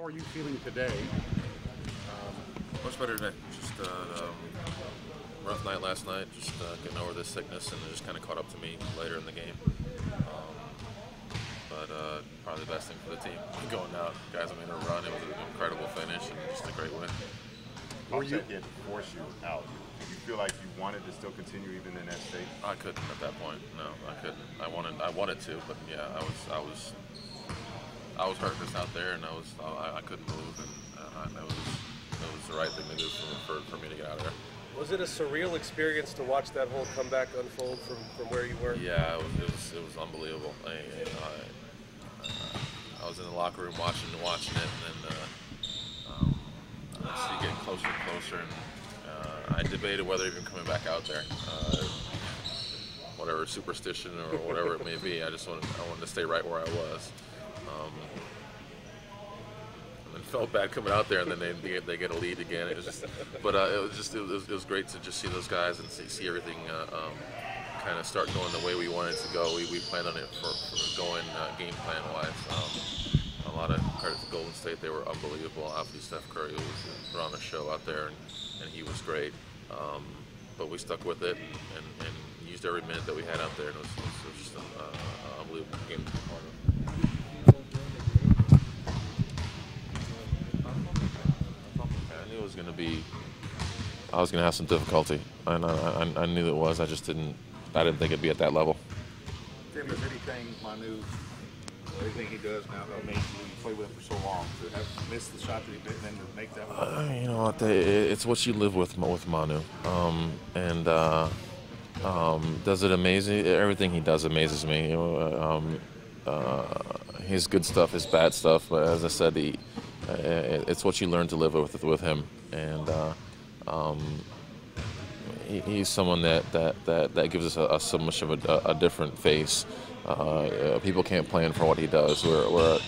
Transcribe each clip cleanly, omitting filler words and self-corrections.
How are you feeling today? Much better today. Just rough night last night. Just getting over this sickness, and it just kind of caught up to me later in the game. But probably the best thing for the team. Going out, guys made a run. It was an incredible finish and just a great win. Were you had to force you out? Did you feel like you wanted to still continue even in that state? I couldn't at that point. No, I couldn't. I wanted to, but yeah, I was hurting out there, and I couldn't move, and it was the right thing to do for me to get out of there. Was it a surreal experience to watch that whole comeback unfold from where you were? Yeah, it was unbelievable. I was in the locker room watching it, and then I see it getting closer and closer, and I debated whether even coming back out there. Whatever superstition or whatever it may be, I wanted to stay right where I was. And then felt bad coming out there, and then they get a lead again. It was great to just see those guys and see everything kind of start going the way we wanted it to go. We planned on it for going game plan wise. A lot of credit to Golden State; they were unbelievable. Obviously, Steph Curry was on a show out there, and he was great. But we stuck with it and used every minute that we had out there, and it was just an unbelievable game to be part of. I knew it was going to be. I was going to have some difficulty, and I knew it was. I didn't think it'd be at that level. Tim, is anything Manu, everything he does now, amazing? You play with him for so long to have missed the shot that he did, and then to make that one. You know what? It's what you live with Manu, and does it amazing? Everything he does amazes me. You know, his good stuff, his bad stuff. But as I said, it's what you learn to live with him, and he's someone that gives us so much of a different face. People can't plan for what he does. We're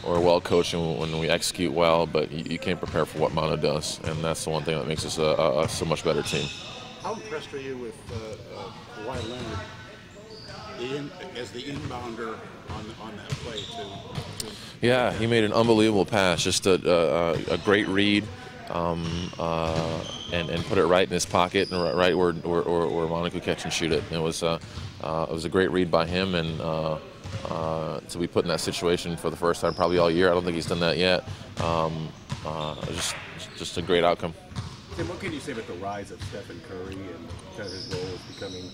well coached when we execute well, but you can't prepare for what Manu does, and that's the one thing that makes us a so much better team. How impressed are you with Kawhi Leonard as the inbounder on that play too? Yeah, he made an unbelievable pass, just a great read, and put it right in his pocket and right where Manu could catch and shoot it. It was a great read by him, and to be put in that situation for the first time probably all year. I don't think he's done that yet. Just a great outcome. Tim, what can you say about the rise of Stephen Curry and kind of his role as becoming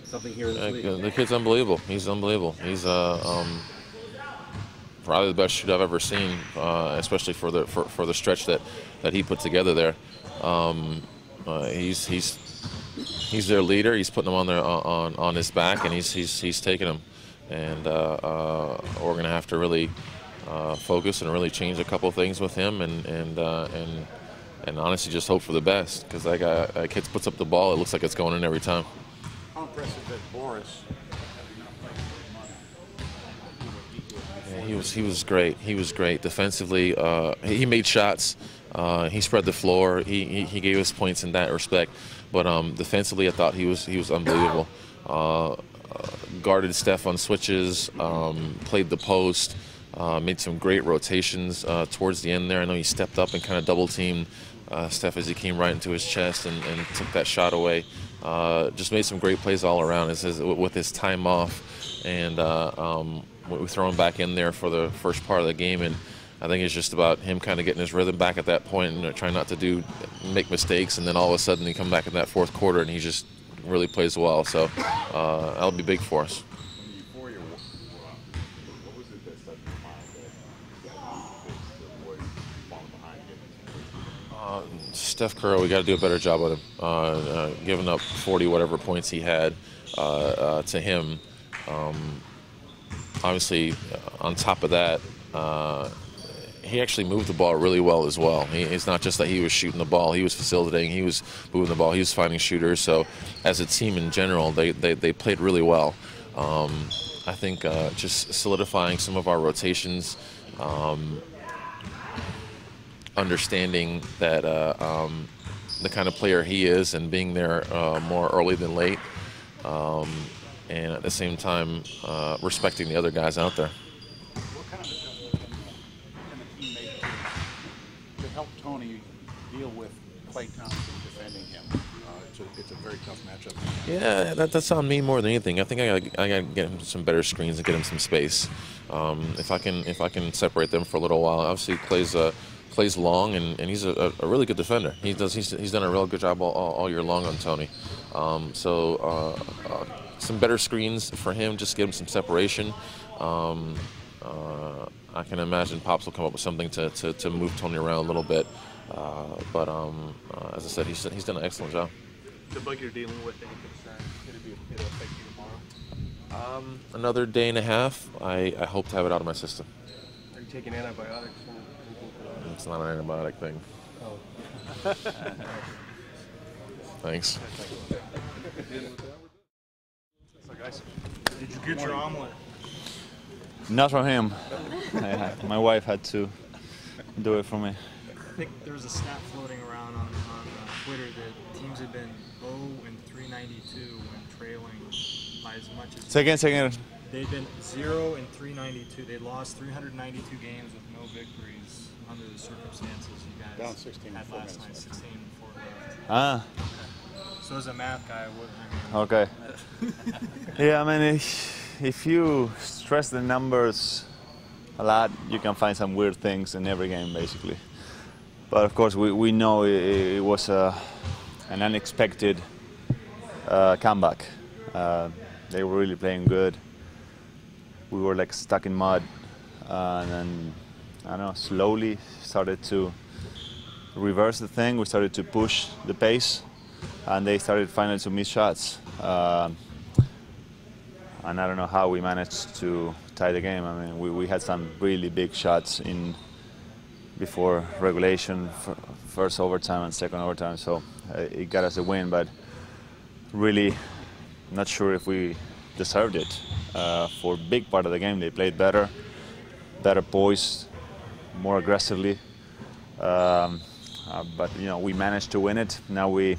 something here in the league? The kid's unbelievable. He's unbelievable. He's probably the best shoot I've ever seen, especially for the stretch that he put together there. He's their leader. He's putting them on his back, and he's taking them. And we're going to have to really focus and really change a couple things with him, and honestly just hope for the best, because that kid puts up the ball, it looks like it's going in every time. How impressive that Boris? Yeah, he was great. He was great defensively. He made shots. He spread the floor. He gave us points in that respect. But defensively, I thought he was unbelievable. Guarded Steph on switches. Played the post. Made some great rotations towards the end there. I know he stepped up and kind of double-teamed Steph as he came right into his chest and took that shot away. Just made some great plays all around with his time off, and we throw him back in there for the first part of the game, and I think it's just about him kind of getting his rhythm back at that point and trying not to make mistakes, and then all of a sudden he come back in that fourth quarter and he just really plays well. So that'll be big for us. Steph Curry, we got to do a better job with him. Giving up 40 whatever points he had to him. Obviously, on top of that, he actually moved the ball really well as well. It's not just that he was shooting the ball; he was facilitating, he was moving the ball, he was finding shooters. So, as a team in general, they played really well. I think just solidifying some of our rotations. Understanding that the kind of player he is and being there more early than late, and at the same time respecting the other guys out there. What kind of adjustment can the team make help Tony deal with Klay Thompson defending him? It's a very tough matchup. Yeah, that's on me more than anything. I think I gotta get him some better screens and get him some space. If I can separate them for a little while. Obviously, plays long and he's a really good defender. He's done a real good job all year long on Tony. Some better screens for him, just give him some separation. I can imagine Pops will come up with something to move Tony around a little bit. As I said, he's done an excellent job. The bug you're dealing with, it'll affect you tomorrow? Another day and a half. I hope to have it out of my system. Are you taking antibiotics? It's not an antibiotic thing. Oh. Thanks. Did you get your omelet? Not from him. My wife had to do it for me. I think there was a stat floating around on Twitter that teams have been 0-392 when trailing by as much as. Second. They've been 0-392. They lost 392 games with no victories under the circumstances you guys Down 16 had last night. 16 before left. Ah. So as a math guy, Okay. Yeah, I mean, if you stress the numbers a lot, you can find some weird things in every game, basically. But of course, we know it was an unexpected comeback. They were really playing good. We were like stuck in mud, and then I don't know, slowly started to reverse the thing. We started to push the pace, and they started finally to miss shots. And I don't know how we managed to tie the game. I mean, we had some really big shots in before regulation, first overtime and second overtime, so it got us a win, but really not sure if we deserved it. For a big part of the game, they played better poised, more aggressively, but you know, we managed to win it. Now we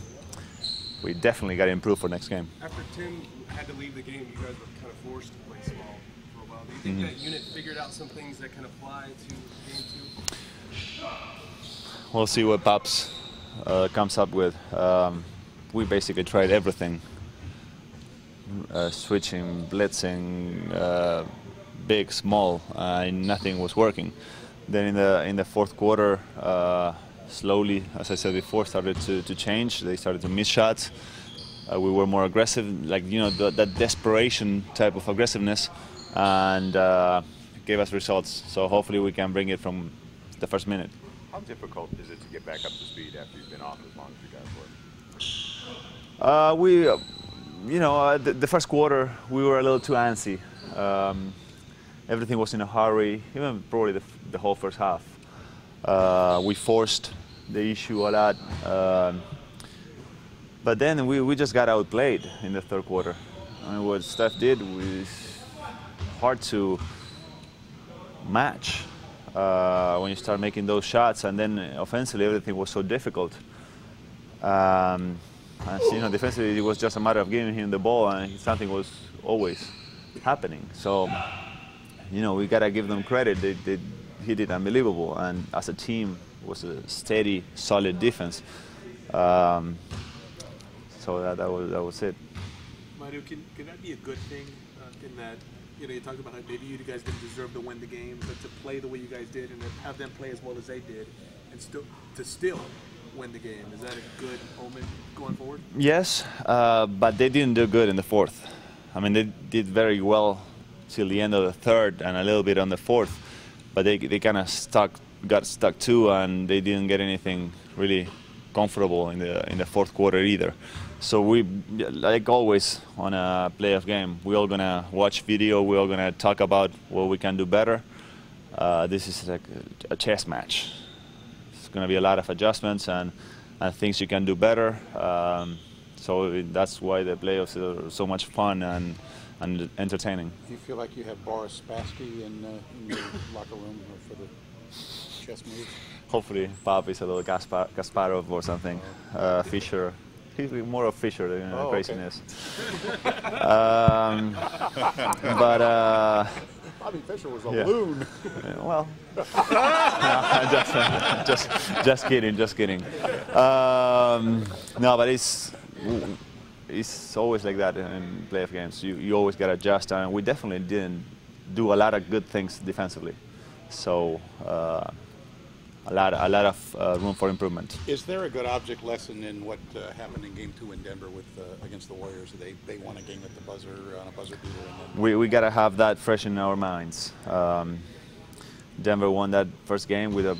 definitely got to improve for next game. After Tim had to leave the game, you guys were kind of forced to play small for a while. Do you think that unit figured out some things that can apply to game 2? We'll see what Pops comes up with. We basically tried everything. Switching, blitzing, big, small, nothing was working. Then in the fourth quarter, slowly, as I said before, started to change. They started to miss shots. We were more aggressive, like, you know, that desperation type of aggressiveness, and gave us results. So hopefully we can bring it from the first minute. How difficult is it to get back up to speed after you've been off as long as you guys were? The first quarter we were a little too antsy. Everything was in a hurry, even probably the whole first half. We forced the issue a lot, but then we just got outplayed in the third quarter. I mean, what Steph did was hard to match when you start making those shots, and then offensively everything was so difficult. And, you know, defensively it was just a matter of giving him the ball, and something was always happening. So, you know, we gotta give them credit. He did unbelievable, and as a team, it was a steady, solid defense. So that was it. Manu, can that be a good thing in that, you know, you talked about how maybe you guys didn't deserve to win the game, but to play the way you guys did and to have them play as well as they did, and still win the game. Is that a good omen going forward? Yes, but they didn't do good in the fourth. I mean, they did very well till the end of the third and a little bit on the fourth, but they kind of got stuck too, and they didn't get anything really comfortable in the fourth quarter either. So we, like always on a playoff game, we're all gonna watch video. We're all gonna talk about what we can do better. This is like a chess match. It's gonna be a lot of adjustments and things you can do better. So that's why the playoffs are so much fun and entertaining. Do you feel like you have Boris Spassky in your locker room for the chess moves? Hopefully, Pop is a little Kasparov or something. Fischer. He's more of Fischer than craziness. Bobby Fischer was a loon. Well. just kidding, just kidding. No, but it's always like that in playoff games. You always got to adjust, and we definitely didn't do a lot of good things defensively. So a lot of room for improvement. Is there a good object lesson in what happened in Game 2 in Denver with against the Warriors? They won a game at the buzzer on a buzzer beater. And then We got to have that fresh in our minds. Denver won that first game with a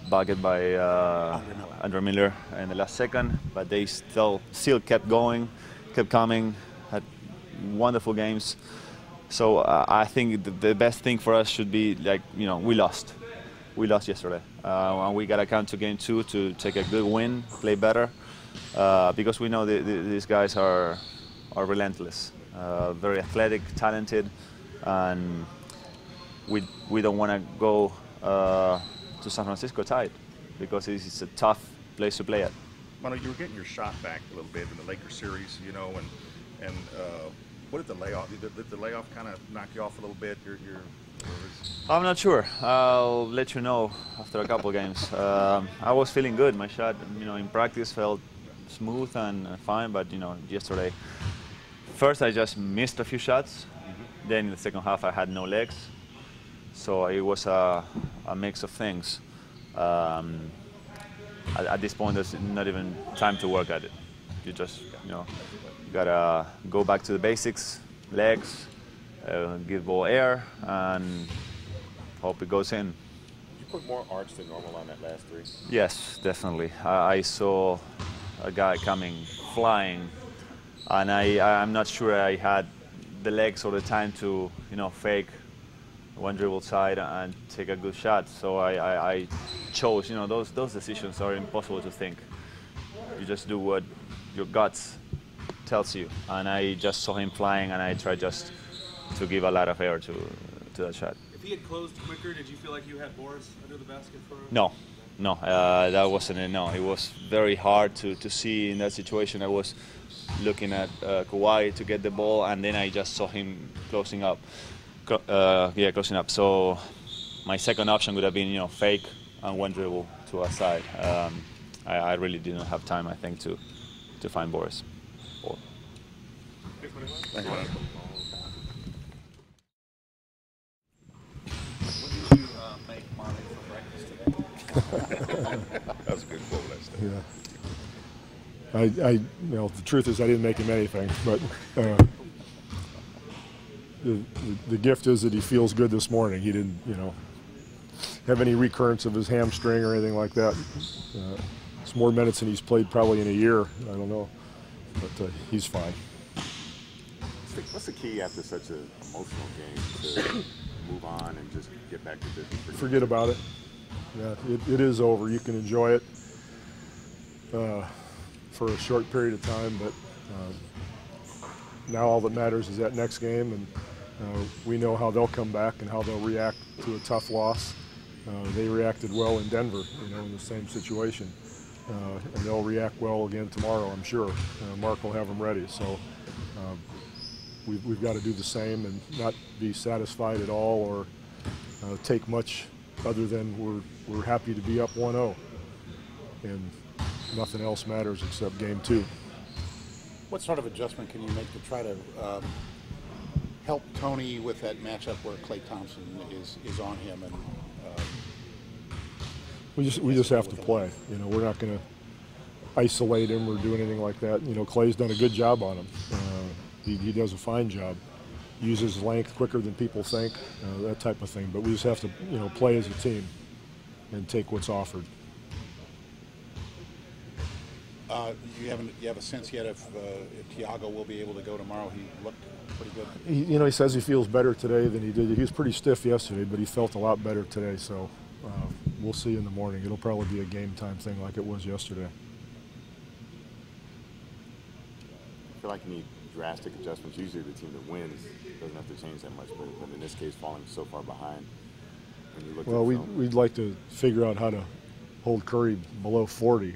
bucket by Andre Miller in the last second, but they still kept going, kept coming, had wonderful games. So I think the best thing for us should be, like, we lost. We lost yesterday, and we got to come to Game 2 to take a good win, play better, because we know these guys are relentless, very athletic, talented, and we don't want to go to San Francisco tied, because it's a tough place to play at. Manu, you were getting your shot back a little bit in the Lakers series, and what did the layoff? Did the layoff kind of knock you off a little bit? I'm not sure. I'll let you know after a couple games. I was feeling good. My shot, in practice felt smooth and fine, but yesterday, first I just missed a few shots. Then in the second half I had no legs, so it was a mix of things. At this point, there's not even time to work at it. You just, gotta go back to the basics, legs, give ball air, and hope it goes in. You put more arch than normal on that last three? Yes, definitely. I saw a guy coming, flying, and I'm not sure I had the legs or the time to, fake one dribble side and take a good shot. So I chose, those decisions are impossible to think. You just do what your guts tells you. And I just saw him flying, and I tried just to give a lot of air to that shot. If he had closed quicker, did you feel like you had Boris under the basket for him? No, that wasn't it. No, it was very hard to see in that situation. I was looking at Kawhi to get the ball, and then I just saw him closing up. Closing up. So my second option would have been, fake and one dribble to a side. I really didn't have time, I think, to find Boris. Thank you. what did you make Manu for breakfast today? That was a good quote last day. Yeah. The truth is I didn't make him anything, but the gift is that he feels good this morning. He didn't, have any recurrence of his hamstring or anything like that. It's more minutes than he's played probably in a year. I don't know, but he's fine. What's the key after such an emotional game to move on and just get back to business? Forget about it. Yeah, it is over. You can enjoy it for a short period of time, but now all that matters is that next game, and we know how they'll come back and how they'll react to a tough loss. They reacted well in Denver, in the same situation, and they'll react well again tomorrow, I'm sure. Mark will have them ready, so we've got to do the same and not be satisfied at all or take much other than we're happy to be up 1-0, and nothing else matters except Game 2. What sort of adjustment can you make to try to help Tony with that matchup where Klay Thompson is on him? And we just have to play. We're not going to isolate him or do anything like that. Klay's done a good job on him. He does a fine job. Uses his length quicker than people think, that type of thing. But we just have to, play as a team and take what's offered. You have a sense yet if Thiago will be able to go tomorrow? He looked pretty good. He says he feels better today than he did. He was pretty stiff yesterday, but he felt a lot better today. So we'll see in the morning. It'll probably be a game time thing like it was yesterday. I feel like you need drastic adjustments. Usually the team that wins doesn't have to change that much, but in this case, falling so far behind. When you look well, we'd like to figure out how to hold Curry below 40.